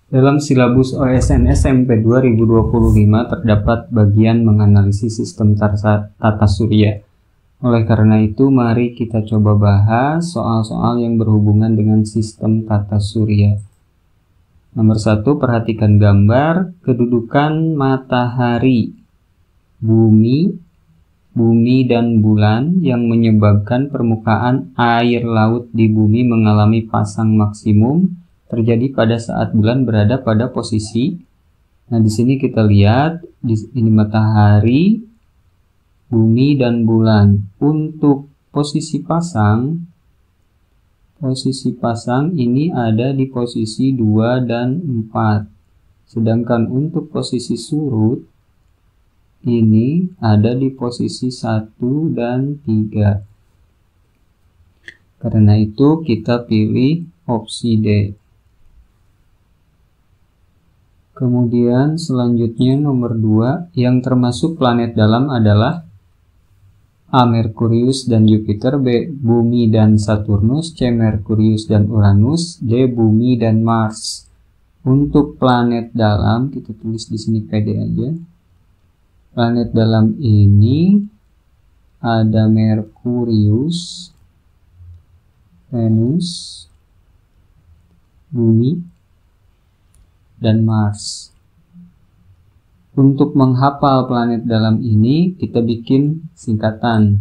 Dalam silabus OSN SMP 2025 terdapat bagian menganalisis sistem tata surya. Oleh karena itu, mari kita coba bahas soal-soal yang berhubungan dengan sistem tata surya. Nomor 1, perhatikan gambar kedudukan matahari, bumi dan bulan yang menyebabkan permukaan air laut di bumi mengalami pasang maksimum terjadi pada saat bulan berada pada posisi. Nah, di sini kita lihat ini matahari, bumi dan bulan. Untuk posisi pasang ini ada di posisi 2 dan 4. Sedangkan untuk posisi surut ini ada di posisi 1 dan 3. Karena itu kita pilih opsi D. Kemudian selanjutnya nomor 2, yang termasuk planet dalam adalah A. Merkurius dan Jupiter, B. Bumi dan Saturnus, C. Merkurius dan Uranus, D. Bumi dan Mars. Untuk planet dalam kita tulis di sini PD aja. Planet dalam ini ada Merkurius, Venus, Bumi, dan Mars. Untuk menghafal planet dalam ini kita bikin singkatan.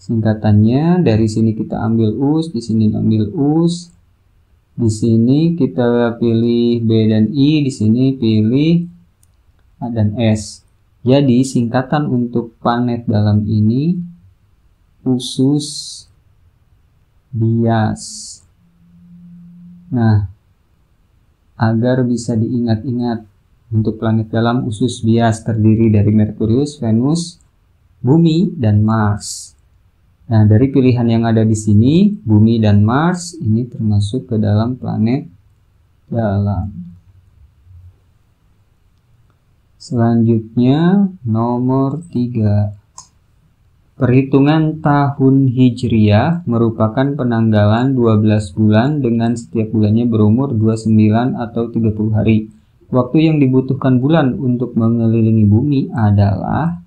Singkatannya dari sini kita ambil US, di sini ambil US, di sini kita pilih B dan I, di sini pilih A dan S. Jadi singkatan untuk planet dalam ini usus bias. Nah, agar bisa diingat-ingat, untuk planet dalam usus bias terdiri dari Merkurius, Venus, Bumi, dan Mars. Nah, dari pilihan yang ada di sini, Bumi dan Mars ini termasuk ke dalam planet dalam. Selanjutnya, nomor 3. Perhitungan tahun Hijriah merupakan penanggalan 12 bulan dengan setiap bulannya berumur 29 atau 30 hari. Waktu yang dibutuhkan bulan untuk mengelilingi bumi adalah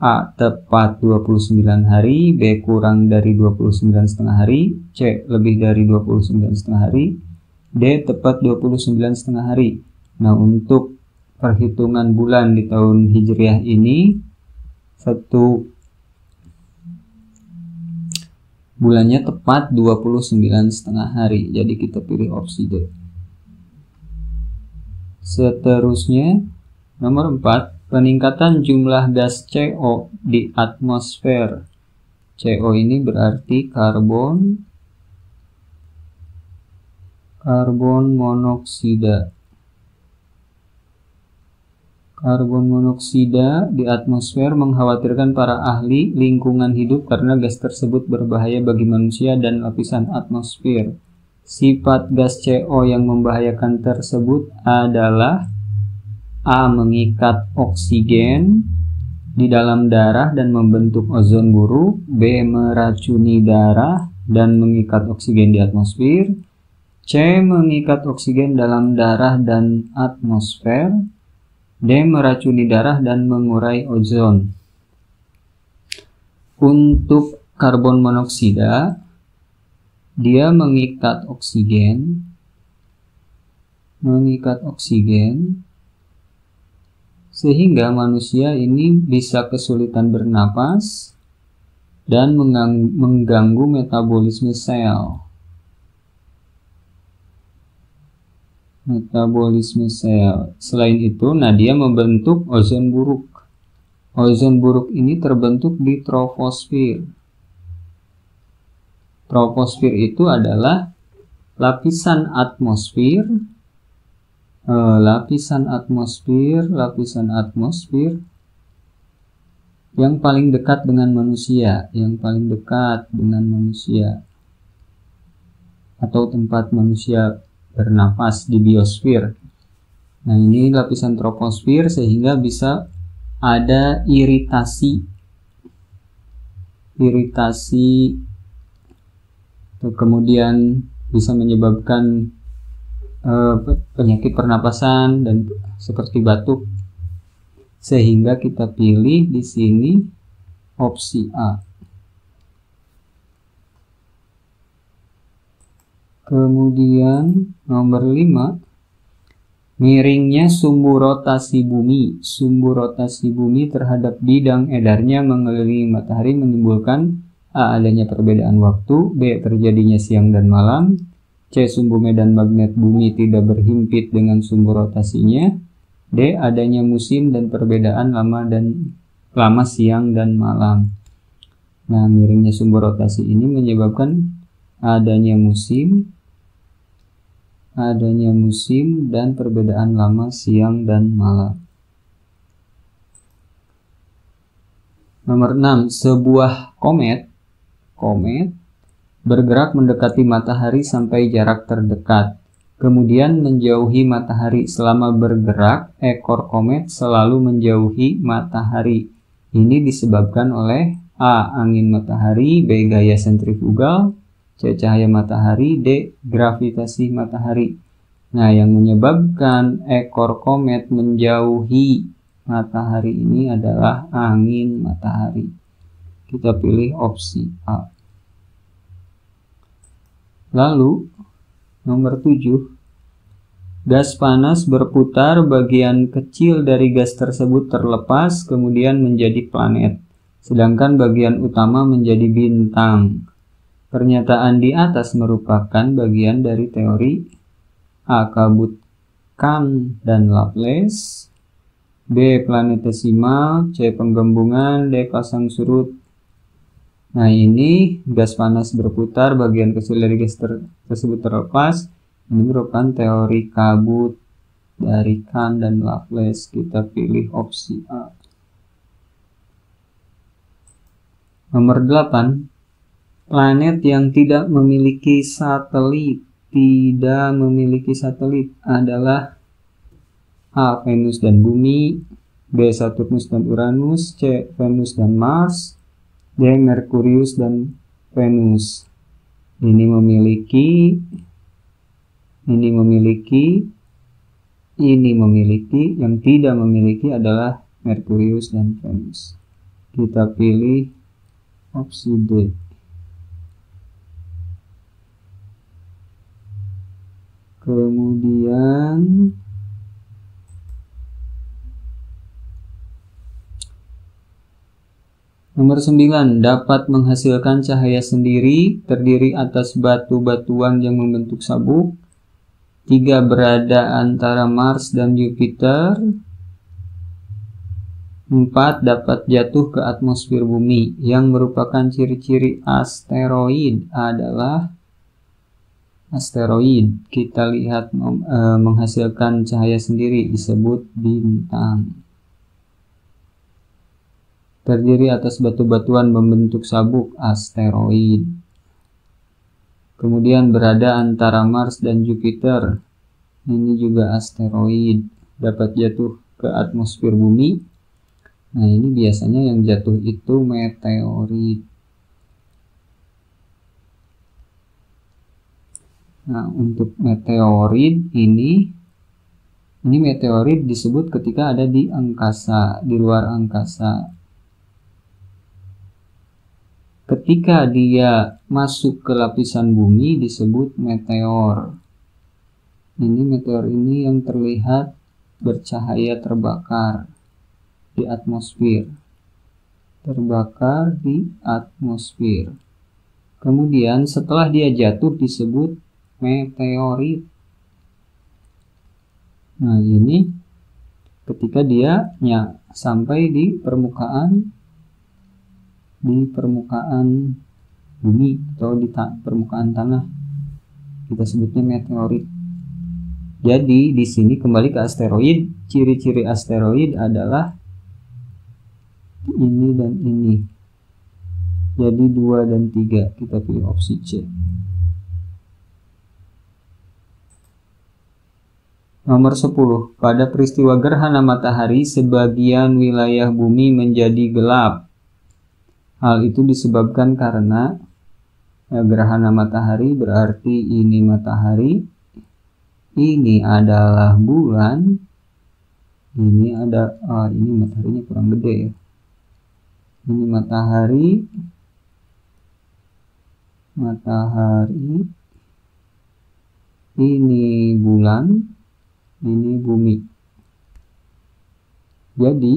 A. Tepat 29 hari, B. Kurang dari 29,5 hari, C. Lebih dari 29,5 hari, D. Tepat 29,5 hari. Nah, untuk perhitungan bulan di tahun Hijriah ini, bulannya tepat 29,5 hari. Jadi kita pilih opsi D. Seterusnya, nomor 4, peningkatan jumlah gas CO di atmosfer. CO ini berarti karbon monoksida. Karbon monoksida di atmosfer mengkhawatirkan para ahli lingkungan hidup karena gas tersebut berbahaya bagi manusia dan lapisan atmosfer. Sifat gas CO yang membahayakan tersebut adalah A. Mengikat oksigen di dalam darah dan membentuk ozon buruk, B. Meracuni darah dan mengikat oksigen di atmosfer, C. Mengikat oksigen dalam darah dan atmosfer, D. Meracuni darah dan mengurai ozon. Untuk karbon monoksida, dia mengikat oksigen sehingga manusia ini bisa kesulitan bernapas dan mengganggu metabolisme sel. Selain itu, dia membentuk ozon buruk. Ozon buruk ini terbentuk di troposfer. Troposfer itu adalah lapisan atmosfer yang paling dekat dengan manusia, atau tempat manusia bernapas di biosfer. Nah, ini lapisan troposfer sehingga bisa ada iritasi kemudian bisa menyebabkan penyakit pernapasan dan seperti batuk, sehingga kita pilih di sini opsi A. Kemudian nomor 5, miringnya sumbu rotasi bumi. Sumbu rotasi bumi terhadap bidang edarnya mengelilingi matahari menimbulkan A. adanya perbedaan waktu, B. terjadinya siang dan malam, C. sumbu medan magnet bumi tidak berhimpit dengan sumbu rotasinya, D. adanya musim dan perbedaan lama siang dan malam. Nah, miringnya sumbu rotasi ini menyebabkan adanya musim dan perbedaan lama siang dan malam. Nomor 6, sebuah komet bergerak mendekati matahari sampai jarak terdekat, kemudian menjauhi matahari. Selama bergerak, ekor komet selalu menjauhi matahari. Ini disebabkan oleh A. angin matahari, B. gaya sentrifugal, C. cahaya matahari, D. gravitasi matahari. Nah, yang menyebabkan ekor komet menjauhi matahari ini adalah angin matahari. Kita pilih opsi A. Lalu, nomor 7, gas panas berputar, bagian kecil dari gas tersebut terlepas kemudian menjadi planet, sedangkan bagian utama menjadi bintang. Pernyataan di atas merupakan bagian dari teori A. kabut Kahn dan Laplace, B. planetesimal, C. penggembungan, D. pasang surut. Nah, ini gas panas berputar, bagian kecil dari gas tersebut terlepas. Ini merupakan teori kabut dari Kahn dan Laplace. Kita pilih opsi A. Nomor 8, planet yang tidak memiliki satelit adalah A. Venus dan Bumi, B. Saturnus dan Uranus, C. Venus dan Mars, D. Merkurius dan Venus. Ini memiliki, yang tidak memiliki adalah Merkurius dan Venus. Kita pilih opsi D. Kemudian nomor 9, dapat menghasilkan cahaya sendiri, terdiri atas batu-batuan yang membentuk sabuk. 3, berada antara Mars dan Jupiter. 4, dapat jatuh ke atmosfer bumi. Yang merupakan ciri-ciri asteroid adalah asteroid. Kita lihat menghasilkan cahaya sendiri disebut bintang. Terdiri atas batu-batuan membentuk sabuk, asteroid. Kemudian berada antara Mars dan Jupiter. Ini juga asteroid. Dapat jatuh ke atmosfer bumi. Nah, ini biasanya yang jatuh itu meteorit. Nah, untuk meteorit ini meteorit disebut ketika ada di angkasa, di luar angkasa. Ketika dia masuk ke lapisan bumi disebut meteor. Ini meteor ini yang terlihat bercahaya terbakar di atmosfer. Terbakar di atmosfer. Kemudian setelah dia jatuh disebut meteorit. Nah, ini ketika dia sampai di permukaan bumi atau di permukaan tanah, kita sebutnya meteorit. Jadi di sini kembali ke asteroid, ciri-ciri asteroid adalah ini dan ini. Jadi 2 dan 3, kita pilih opsi C. Nomor 10, pada peristiwa gerhana matahari sebagian wilayah bumi menjadi gelap. Hal itu disebabkan karena gerhana matahari berarti ini matahari, ini adalah bulan, ini mataharinya kurang gede ya, ini matahari, ini bulan, ini bumi. Jadi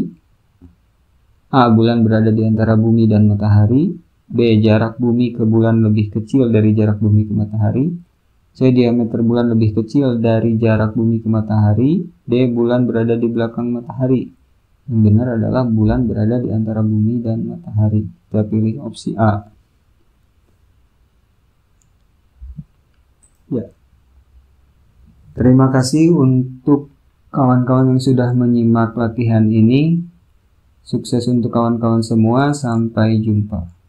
A. Bulan berada di antara bumi dan matahari. B. Jarak bumi ke bulan lebih kecil dari jarak bumi ke matahari. C. Diameter bulan lebih kecil dari jarak bumi ke matahari. D. Bulan berada di belakang matahari. Yang benar adalah bulan berada di antara bumi dan matahari. Kita pilih opsi A. Ya. Terima kasih untuk kawan-kawan yang sudah menyimak latihan ini. Sukses untuk kawan-kawan semua. Sampai jumpa.